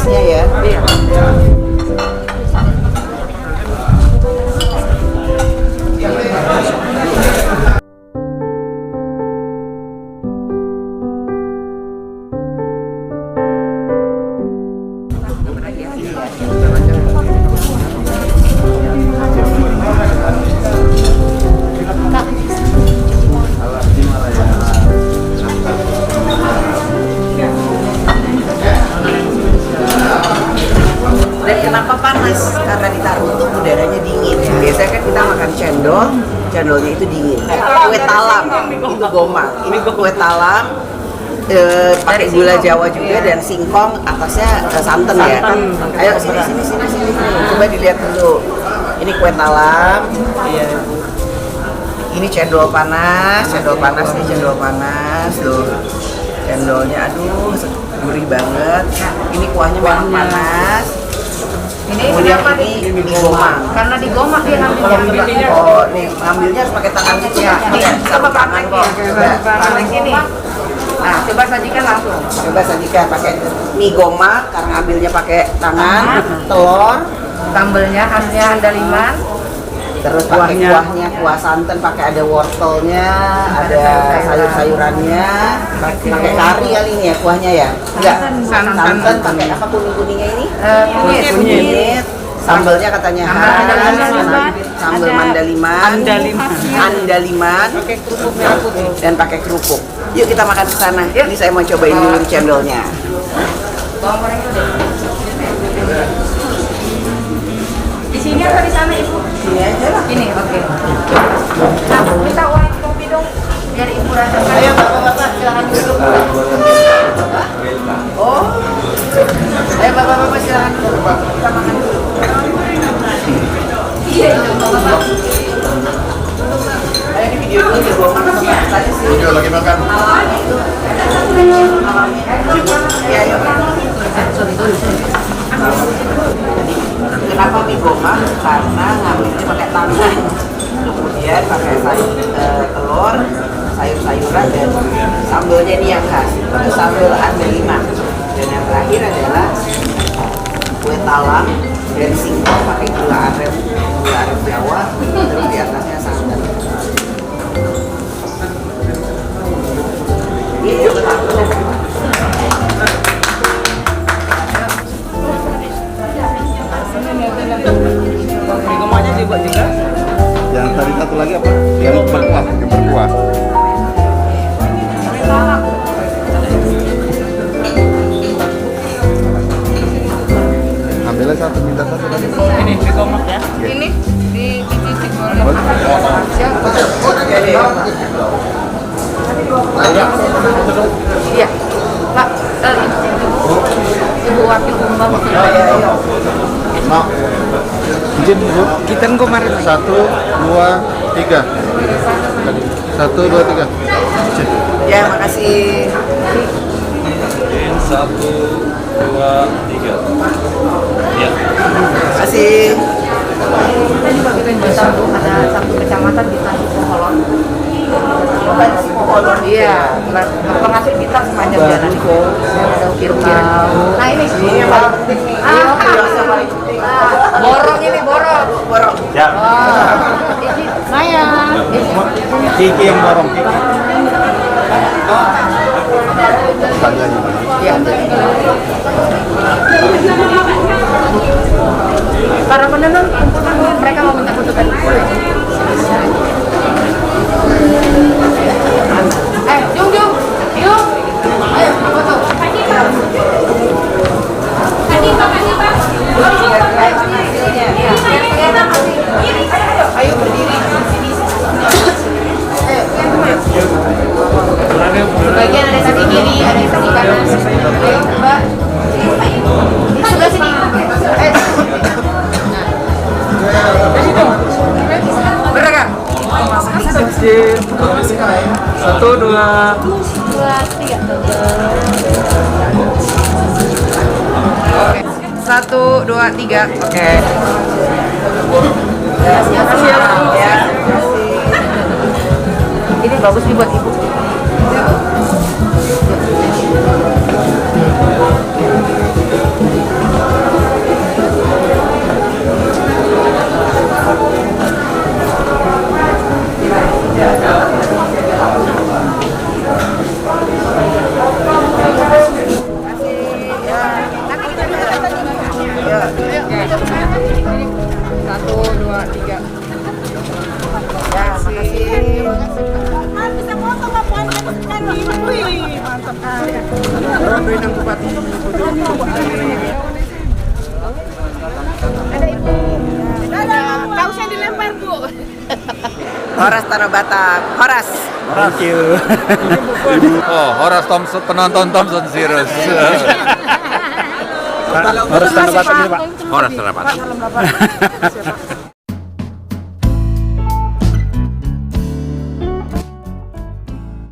kuahnya ya. Iya. Dan kenapa panas? Karena ditaruh tuh udaranya dingin. Biasanya kan kita makan cendol, cendolnya itu dingin. Kue talam itu goma. Ini kue talam pakai gula Jawa juga dan singkong, atasnya santan ya. Ayo sini. Coba dilihat dulu. Ini kue talam. Iya. Ini cendol panas tuh. Cendolnya aduh gurih banget. Ini kuahnya memang panas. Ini Kemudian kenapa ini mie goma. Karena di goma dia ngambilnya. Oh, nih ngambilnya harus pakai tangan gitu ya. Nih, coba tangan kok. praktek ini. Nah, coba sajikan langsung. Coba sajikan pakai mie goma karena ambilnya pakai tangan, telur, Sambelnya khasnya andaliman. terus pakai kuahnya, kuah santan, pakai ada wortelnya, ada sayur-sayurannya, pakai kari kali ini ya kuahnya ya. Enggak, santan pakai apa kuningnya ini? Kunyit. Sambalnya katanya sambal mandaliman, dan pakai kerupuk. Yuk kita makan ke sana. Ini saya mau cobain dulu cendolnya. Bawang goreng itu deh. Di sini atau di sana Ibu? Sini aja lah. Ini, oke. Nah, minta uang kopi dong. Biar Ibu rasakan. Ayo bapak-bapak silakan duduk. Oh, ayo bapak-bapak silakan duduk. Kita makan dulu. Iya, itu bapak. Ayo di video dulu di gua makan sama tadi sih. Video lagi makan. Malamnya itu. Ya, ayo. Kenapa mie goma? Karena ngambilnya pakai tangan, kemudian pakai telur, sayur-sayuran dan sambalnya ini yang khas. Itu sambal andaliman. Dan yang terakhir adalah kue talam dari singkong pakai gula aren Jawa, terus di atasnya santan. Ini Gomanya dibuat juga. Yang tadi satu lagi apa? Yang berkuah. Ambilnya satu, minta satu lagi. Ini di gomak ya. Ini dicicip boleh. Iya. Pak, Ibu wakil umum. Mau? Izin Bu. Kita kemarin 1, 2, 3. 1, 2, 3. ya, makasih. 1, 2, 3. Ya. Makasih. Kita juga bikin jembatan tuh, ada satu kecamatan di Tanjung Poholon. Iya, penghasil kita sepanjang jalan itu. Ada ukir-ukir. Nah ini Ini yang paling penting nih. borong ini borong. Borong. Ya. Maya. Kiki yang borong. Ya. Para penonton mereka mau minta foto kan? Jung, yuk. Ayo, foto. Ayo berdiri. Bagian ada kaki kiri, ada kaki kanan. Ayo, Mbak. Di sebelah sini. Bergerak. 1, 2. 3. Oke. 1, 2, 3. Oke. Ya. Ini bagus nih buat Ibu. Kaosnya dilempar, Bu. Horas Tanah Batak. Horas. Thank you. Oh, Horas Thompson, penonton Thompson Series. Harus tanda batak ini, Pak. Horas Tanah Batak.